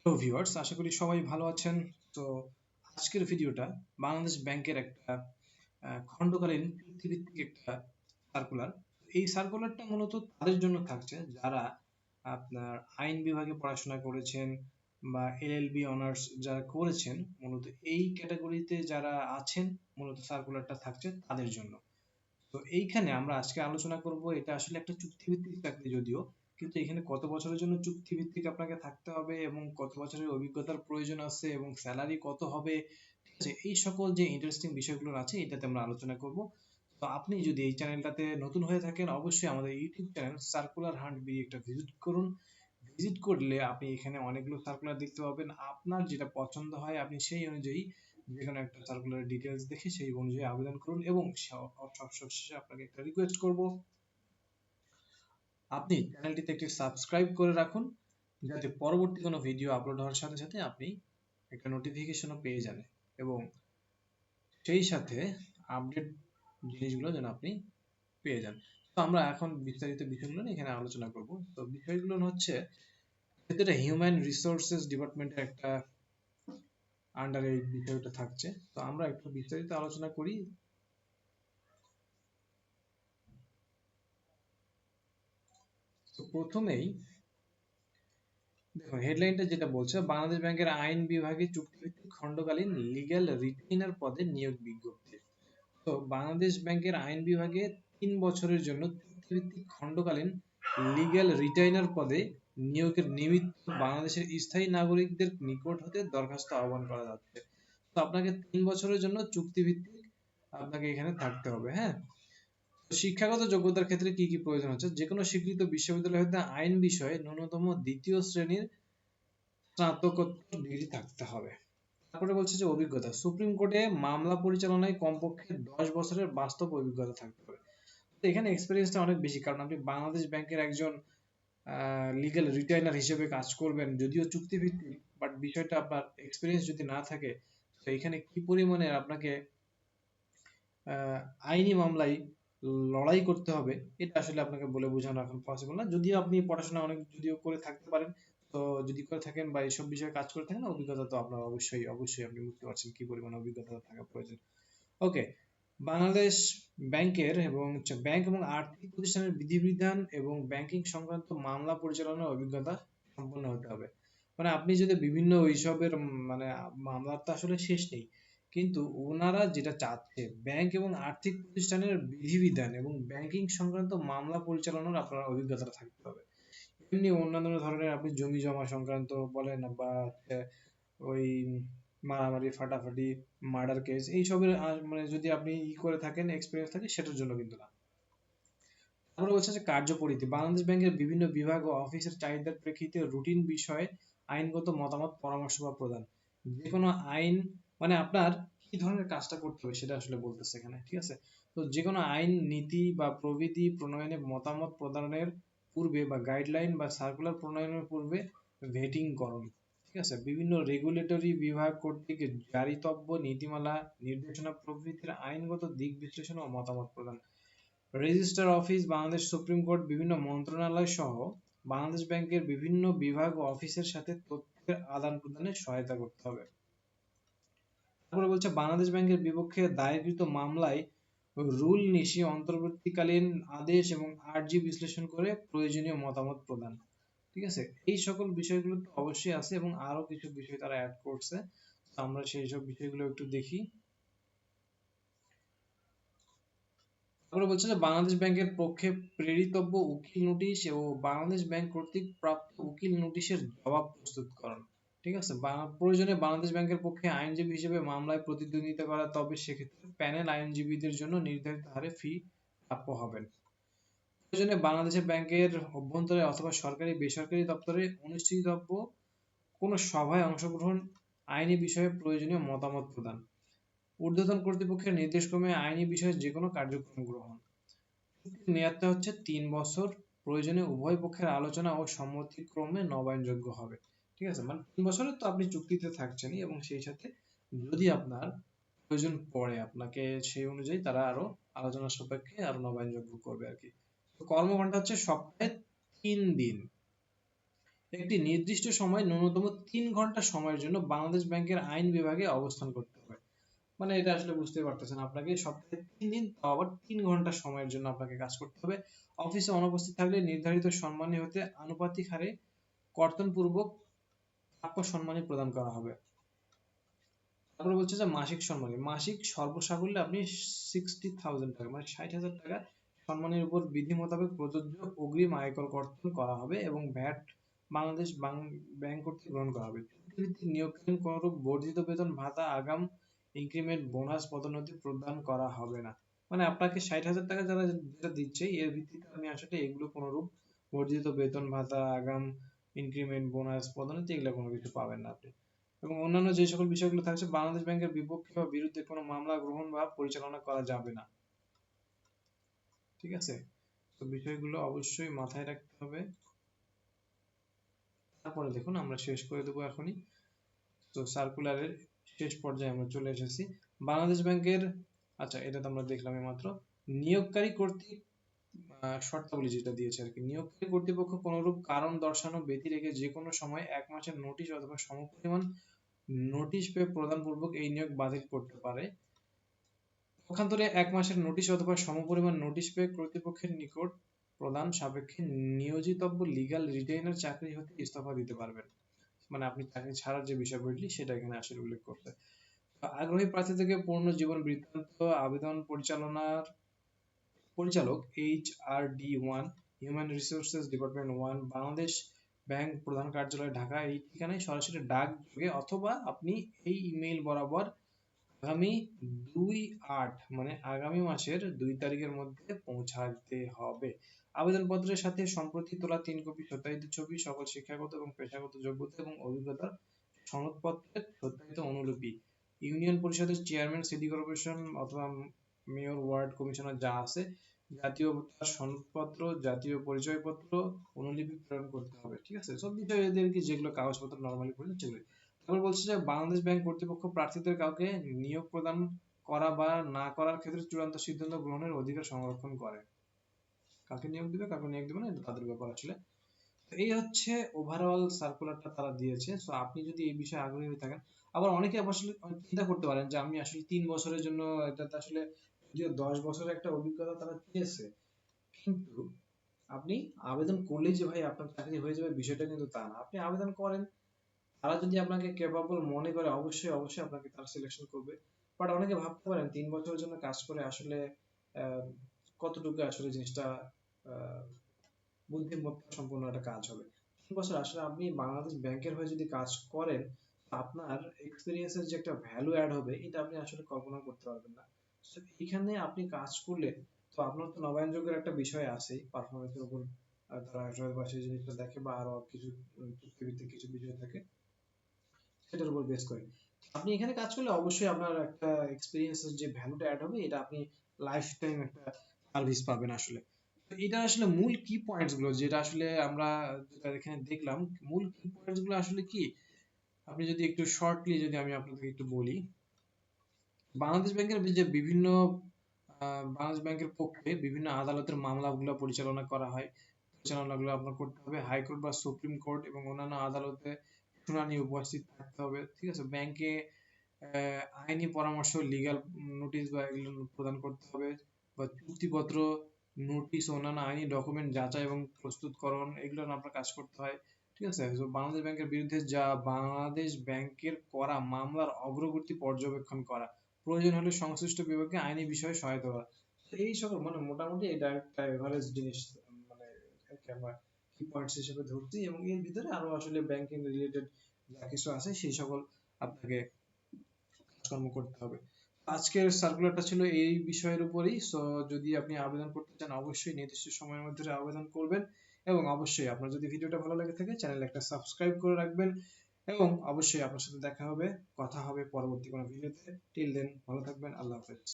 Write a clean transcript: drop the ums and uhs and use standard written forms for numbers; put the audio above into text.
Hello viewers, আশা করি সবাই ভালো আছেন। তো আজকের ভিডিওটা বাংলাদেশ ব্যাংকের একটা খণ্ডকালীন চুক্তিভিত্তিক একটা সার্কুলার। এই সার্কুলারটা মূলত তাদের জন্য থাকছে যারা আপনার আইন বিভাগে পড়াশোনা করেছেন বা এলএলবি অনার্স যারা করেছেন, মূলত এই ক্যাটাগরিতে যারা আছেন, মূলত সার্কুলারটা থাকছে তাদের জন্য। তো এইখানে আমরা আজকে আলোচনা করব, এটা আসলে একটা চুক্তিভিত্তিক চাকরি যদিও, কিন্তু এখানে কত বছরের জন্য চুক্তিভিত্তিক আপনাকে থাকতে হবে এবং কত বছরের অভিজ্ঞতার প্রয়োজন আছে এবং স্যালারি কত হবে, ঠিক আছে, এই সকল যে ইন্টারেস্টিং বিষয়গুলো আছে এটাতে আমরা আলোচনা করব। তো আপনি যদি এই চ্যানেলটাতে নতুন হয়ে থাকেন, অবশ্যই আমাদের YouTube channel circular hunt B একটা ভিজিট করুন। ভিজিট করলে আপনি এখানে অনেকগুলো সার্কুলার দেখতে পাবেন। আপনার যেটা পছন্দ হয় আপনি সেই অনুযায়ী যেকোনো একটা সার্কুলার ডিটেলস দেখে সেই অনুযায়ী আবেদন করুন। এবং সবশেষে আপনাকে একটা রিকোয়েস্ট করব, আপনি চ্যানেলটিতে একটি সাবস্ক্রাইব করে রাখুন, যাতে পরবর্তী কোনো ভিডিও আপলোড হওয়ার সাথে সাথে আপনি একটা নোটিফিকেশনও পেয়ে যান এবং সেই সাথে আপডেট জিনিসগুলো যেন আপনি পেয়ে যান। তো আমরা এখন বিস্তারিত বিষয়গুলো নিয়ে এখানে আলোচনা করব। তো বিষয়গুলো হচ্ছে, এটা হিউম্যান রিসোর্সেস ডিপার্টমেন্টের একটা আন্ডারে এই বিষয়টা থাকছে। তো আমরা একটু বিস্তারিত আলোচনা করি। তো প্রথমেই দেখো, হেডলাইনটা যেটা বলছে, বাংলাদেশ ব্যাংকের আইন বিভাগে চুক্তিভিত্তিক খণ্ডকালীন লিগ্যাল রিটেইনার পদে নিয়োগ বিজ্ঞপ্তি। তো বাংলাদেশ ব্যাংকের আইন বিভাগে 3 বছরের জন্য চুক্তিভিত্তিক খণ্ডকালীন লিগ্যাল রিটেইনার পদে নিয়োগের নিমিত্ত বাংলাদেশের স্থায়ী নাগরিকদের নিকট হতে দরখাস্ত আহ্বান করা যাচ্ছে। তো আপনাকে 3 বছরের জন্য চুক্তিভিত্তিক আপনাকে এখানে থাকতে হবে। হ্যাঁ, শিক্ষাগত যোগ্যতার ক্ষেত্রে কি কি প্রয়োজন হচ্ছে, যে কোনো স্বীকৃত বিশ্ববিদ্যালয় হতে আইন বিষয়ে ন্যূনতম 2য় শ্রেণীর স্নাতকোত্তর ডিগ্রি থাকতে হবে। তারপরে বলছে যে অভিজ্ঞতা, সুপ্রিম কোর্টে মামলা পরিচালনায় কমপক্ষে 10 বছরের বাস্তব অভিজ্ঞতা থাকতে হবে। তো এখানে এক্সপিরিয়েন্সটা অনেক বেশি, কারণ আপনি বাংলাদেশ ব্যাংকের একজন লিগ্যাল রিটেইনার হিসেবে কাজ করবেন, যদিও চুক্তিভিত্তিক, বাট বিষয়টা আপনার এক্সপিরিয়েন্স যদি না থাকে, তো এখানে কি পরিমাণে আপনাকে আইনি মামলায় লড়াই করতে হবে এটা আসলে আপনাকে বলে বোঝানো এখন পসিবল না। যদিও আপনি পড়াশোনা অনেক যদিও করে থাকতে পারেন, তো যদি করে থাকেন বা এইসব বিষয়ে কাজ করে থাকেন, অভিজ্ঞতা তো আপনার অবশ্যই অবশ্যই আপনি বুঝতে পারছেন কি পরিমাণ অভিজ্ঞতা থাকা প্রয়োজন। ওকে, বাংলাদেশ ব্যাংকের এবং ব্যাংক এবং আর্থিক প্রতিষ্ঠানের বিধিবিধান এবং ব্যাংকিং সংক্রান্ত মামলা পরিচালনার অভিজ্ঞতা সম্পন্ন হতে হবে। মানে আপনি যদি বিভিন্ন ওইসবের মানে মামলার তো আসলে শেষ নেই, কিন্তু ওনারা যেটা চাচ্ছে, ব্যাংক এবং আর্থিক প্রতিষ্ঠানের বিধিবিধান এবং ব্যাংকিং সংক্রান্ত মামলা পরিচালনার আপনার অভিজ্ঞতা থাকতে হবে। এমনি অন্যান্য ধরনের আপনি জমি জমা সংক্রান্ত বলেন বা ওই মারামারি ফাটাফাটি মার্ডার কেস এইসবের মানে যদি আপনি করে থাকেন, এক্সপিরিয়েন্স থাকে, সেটার জন্য কিন্তু না। তারপরে বলছে যে কার্যপরিধি, বাংলাদেশ ব্যাংকের বিভিন্ন বিভাগ ও অফিসের চাহিদার প্রেক্ষিতে রুটিন বিষয়ে আইনগত মতামত, পরামর্শ বা প্রদান। যে কোনো আইন মানে আপনার কি ধরনের কাজটা করতে হবে সেটা আসলে বলতেছে এখানে, ঠিক আছে। তো যে কোনো আইন, নীতি বা প্রবিধি প্রণয়নে মতামত প্রদানের পূর্বে বা গাইডলাইন বা সার্কুলার প্রণয়নের পূর্বে ভেটিং করণ, ঠিক আছে। বিভিন্ন রেগুলেটরি বিভাগ কর্তৃক জারিতব্য নীতিমালা, নির্দেশনা প্রভৃতির আইনগত দিক বিশ্লেষণ ও মতামত প্রদান। Registrar office, Bangladesh supreme court, বিভিন্ন মন্ত্রণালয় সহ বাংলাদেশ ব্যাংকের বিভিন্ন বিভাগ ও অফিসের সাথে তথ্যের আদান প্রদানে সহায়তা করতে হবে। তারপরে বলছে বাংলাদেশ ব্যাংকের বিপক্ষে দায়েরকৃত মামলায় রুল নিশি অন্তর্বর্তীকালীন আদেশ এবং আর্জি বিশ্লেষণ করে প্রয়োজনীয় মতামত প্রদান, ঠিক আছে। এই সকল বিষয়গুলো তো অবশ্যই আছে এবং আরো কিছু বিষয় তারা অ্যাড করছে, আমরা সেই সব বিষয়গুলো একটু দেখি। তারপরে বলছে যে বাংলাদেশ ব্যাংকের পক্ষে প্রেরিতব্য উকিল নোটিশ ও বাংলাদেশ ব্যাংক কর্তৃক প্রাপ্ত উকিল নোটিশের জবাব প্রস্তুতকরণ, ঠিক আছে। প্রয়োজনে বাংলাদেশ ব্যাংকের পক্ষে আইনজীবী হিসেবে মামলায় প্রতিদ্বন্দ্বিতা করা, তবে সেক্ষেত্রে প্যানেল আইনজীবীদের জন্য নির্ধারিত হারে ফি প্রাপ্য হবেন। প্রয়োজনে বাংলাদেশের ব্যাংকের অভ্যন্তরে অথবা সরকারি বেসরকারি দপ্তরে অনুষ্ঠিতব্য কোনো সভায় অংশগ্রহণ, আইনি বিষয়ে প্রয়োজনীয় মতামত প্রদান, ঊর্ধ্বতন কর্তৃপক্ষের নির্দেশক্রমে আইনি বিষয়ে যে কোনো কার্যক্রম গ্রহণ। মেয়াদটা হচ্ছে 3 বছর, প্রয়োজনে উভয় পক্ষের আলোচনা ও সম্মতিক্রমে নবায়নযোগ্য হবে, ঠিক আছে। মানে 3 বছরের তো আপনি চুক্তিতে থাকছেনই এবং সেই সাথে যদি আপনার প্রয়োজন পড়ে আপনাকে, সেই অনুযায়ী তারা আরো আলোচনা সাপেক্ষে আরো নবায়নযোগ্য করবে আর কি। তো কর্মঘন্টা হচ্ছে সপ্তাহে 3 দিন একটি নির্দিষ্ট সময় ন্যূনতম 3 ঘন্টা সময়ের জন্য বাংলাদেশ ব্যাংকের আইন বিভাগে অবস্থান করতে হবে। মানে এটা আসলে বুঝতে পারতেছেন, আপনাকে সপ্তাহে 3 দিন, তাও আবার 3 ঘন্টা সময়ের জন্য আপনাকে কাজ করতে হবে। অফিসে অনুপস্থিত থাকলে নির্ধারিত সম্মানী হতে আনুপাতিক হারে কর্তনপূর্বক প্রাপ্য সম্মানী প্রদান করা হবে। তারপরে বলছে যে মাসিক সম্মানী, মাসিক সর্বসাকুল্যে আপনি 60,000 টাকা মানে 60,000 টাকা সম্মানের উপর বিধি মোতাবেক প্রযোজ্য অগ্রিম আয়কর কর্তন করা হবে এবং ভ্যাট বাংলাদেশ ব্যাংক কর্তৃক গ্রহণ করা হবে। চুক্তিভিত্তিক নিয়োগকালীন কোনরূপ বর্ধিত বেতন ভাতা, আগাম ইনক্রিমেন্ট, বোনাস, পদোন্নতি প্রদান করা হবে না। মানে আপনাকে 60,000 টাকা যারা যেটা দিচ্ছে, এর ভিত্তিতে আপনি আসলে এগুলো কোনরূপ বর্ধিত বেতন ভাতা, আগাম ইনক্রিমেন্ট, বোনাস, পদোন্নতি এগুলো কোনো কিছু পাবেন না আপনি। এবং অন্যান্য যে সকল বিষয়গুলো থাকছে, বাংলাদেশ ব্যাংকের বিপক্ষে বা বিরুদ্ধে কোনো মামলা গ্রহণ বা পরিচালনা করা যাবে না। ঠিক আছে, তো বিষয়গুলো অবশ্যই মাথায় রাখতে হবে। তারপরে দেখুন, আমরা শেষ করে দেবো এখনই। তো সার্কুলারের শেষ পর্যায়ে আমরা চলে এসেছি। বাংলাদেশ ব্যাংকের, আচ্ছা এটা তো আমরা দেখলাম মাত্র। নিয়োগকারী কর্তৃক শর্তাবলী যেটা দিয়েছে আর কি, নিয়োগকারী কর্তৃপক্ষ কোনরূপ কারণ দর্শানো ব্যতি রেখে যে কোনো সময় 1 মাসের নোটিশ অথবা সমপরিমাণ নোটিশ পেয়ে প্রদান পূর্বক এই নিয়োগ বাতিল করতে পারে। পক্ষান্তরে 1 মাসের নোটিশ অথবা সমপরিমাণ নোটিশ পেয়ে কর্তৃপক্ষের নিকট প্রদান সাপেক্ষে নিয়োজিতব্য লিগ্যাল রিটেইনার চাকরি হতে ইস্তফা দিতে পারবেন। মানে আপনি চাকরি ছাড়ার যে বিষয়বলী সেটা এখানে আসলে উল্লেখ করতে। আগ্রহী প্রার্থী থেকে পূর্ণ জীবন বৃত্তান্ত আবেদন পরিচালক HRD1, human resources department 1, Bangladesh bank, প্রধান কার্যালয়, ঢাকা, এই ঠিকানায় সরাসরি ডাক যোগে অথবা আপনি এই ইমেইল বরাবর আগামী 2/8 মানে আগামী মাসের 2 তারিখের মধ্যে পৌঁছাতে হবে। আবেদনপত্রের সাথে সম্প্রতি তোলা 3 কপি সত্যায়িত ছবি, সকল শিক্ষাগত এবং পেশাগত যোগ্যতা এবং অভিজ্ঞতার সনদপত্রের সত্যায়িত অনুলিপি, ইউনিয়ন পরিষদের চেয়ারম্যান, সিটি কর্পোরেশন অথবা মেয়র, ওয়ার্ড কমিশনার যা আছে, জাতীয় সনদপত্র, জাতীয় পরিচয়পত্র অনুলিপি প্রেরণ করতে হবে। ঠিক আছে, সব বিষয়দের কি যেগুলো কাগজপত্র নরমালি প্রয়োজন সেগুলো। তারপর বলছে যে বাংলাদেশ ব্যাংক কর্তৃপক্ষ প্রার্থীদের কাউকে নিয়োগ প্রদান করা বা না করার ক্ষেত্রে চূড়ান্ত সিদ্ধান্ত গ্রহণের অধিকার সংরক্ষণ করে। কাকে নিয়োগ দিবে কাকে নিয়োগ দিবে না এটা তাদের ব্যাপার আসলে। এই হচ্ছে ওভারঅল সার্কুলারটা তারা দিয়েছে। সো আপনি যদি এই বিষয়ে আগ্রহী হয়ে থাকেন, আবার অনেকে আসলে চিন্তা করতে পারেন যে আমি আসলে 3 বছরের জন্য, এটাতে আসলে যদিও 10 বছরের একটা অভিজ্ঞতা তারা চেয়েছে, কিন্তু আপনি আবেদন করলেই যে ভাই আপনার চাকরি হয়ে যাবে বিষয়টা কিন্তু তা না। আপনি আবেদন করেন, তারা যদি আপনাকে ক্যাপাবল মনে করে অবশ্যই অবশ্যই আপনাকে তারা সিলেকশন করবে। বাট অনেকে ভাবতে পারেন 3 বছরের জন্য কাজ করে আসলে কতটুকু আসলে জিনিসটা আহ, বুদ্ধিমত্তা সম্পন্ন একটা কাজ হবে। 3 বছর আসলে আপনি বাংলাদেশ ব্যাংকের হয়ে যদি কাজ করেন, আপনার এক্সপিরিয়েন্সের যে একটা ভ্যালু অ্যাড হবে এটা আপনি আসলে কল্পনা করতে পারবেন না। So, এখানে আপনি কাজ করলে তো আপনার তো নবায়নযোগ্যের একটা বিষয় আছে, পারফরমেন্সের উপর তারা হয়তো বা সেই জিনিসটা দেখে বা আরো কিছু চুক্তিভিত্তিক কিছু বিষয় থাকে, সেটার উপর বেস করে আপনি এখানে কাজ করলে অবশ্যই আপনার একটা এক্সপিরিয়েন্সের যে ভ্যালুটা অ্যাড হবে এটা আপনি লাইফ টাইম একটা সার্ভিস পাবেন আসলে। তো এটা আসলে মূল কি পয়েন্টস গুলো যেটা আসলে আমরা যেটা এখানে দেখলাম, মূল কি পয়েন্টস গুলো আসলে কি, আপনি যদি একটু শর্টলি যদি আমি আপনাদেরকে একটু বলি, বাংলাদেশ ব্যাংকের যে বিভিন্ন বাংলাদেশ ব্যাংকের পক্ষে বিভিন্ন আদালতের মামলাগুলো পরিচালনা করা হয়। পরিচালনাগুলো আপনার করতে হবে হাইকোর্ট বা সুপ্রিম কোর্ট এবং অন্যান্য আদালতে শুনানি উপস্থিত থাকতে হবে। ঠিক আছে, ব্যাংকে আইনি পরামর্শ, লিগ্যাল নোটিশ বা এগুলো প্রদান করতে হবে, বা চুক্তিপত্র, নোটিশ, অন্যান্য আইনি ডকুমেন্ট যাচাই এবং প্রস্তুতকরণ, এগুলো আপনার কাজ করতে হয়। ঠিক আছে, তো বাংলাদেশ ব্যাংকের বিরুদ্ধে যা বাংলাদেশ ব্যাংকের করা মামলার অগ্রগতি পর্যবেক্ষণ করা, প্রয়োজন হলে সংশ্লিষ্ট বিভাগকে আইনি বিষয়ে সহায়তা করা। তো এই সকল মানে মোটামুটি এটা একটা এভারেজ জিনিস, মানে আমরা কি পয়েন্টস হিসেবে ধরছি, এবং এর ভিতরে আরো আসলে ব্যাংকিং রিলেটেড যা কিছু আছে সেই সকল আপনাকে কাজকর্ম করতে হবে। আজকের সার্কুলারটা ছিল এই বিষয়ের উপরেই। সো যদি আপনি আবেদন করতে চান অবশ্যই নির্দিষ্ট সময়ের মধ্যে আবেদন করবেন, এবং অবশ্যই আপনার যদি ভিডিওটা ভালো লাগে থাকে চ্যানেলে একটা সাবস্ক্রাইব করে রাখবেন, এবং অবশ্যই আপনার সাথে দেখা হবে, কথা হবে পরবর্তী কোনো ভিডিওতে। টিল দেন ভালো থাকবেন, আল্লাহ হাফেজ।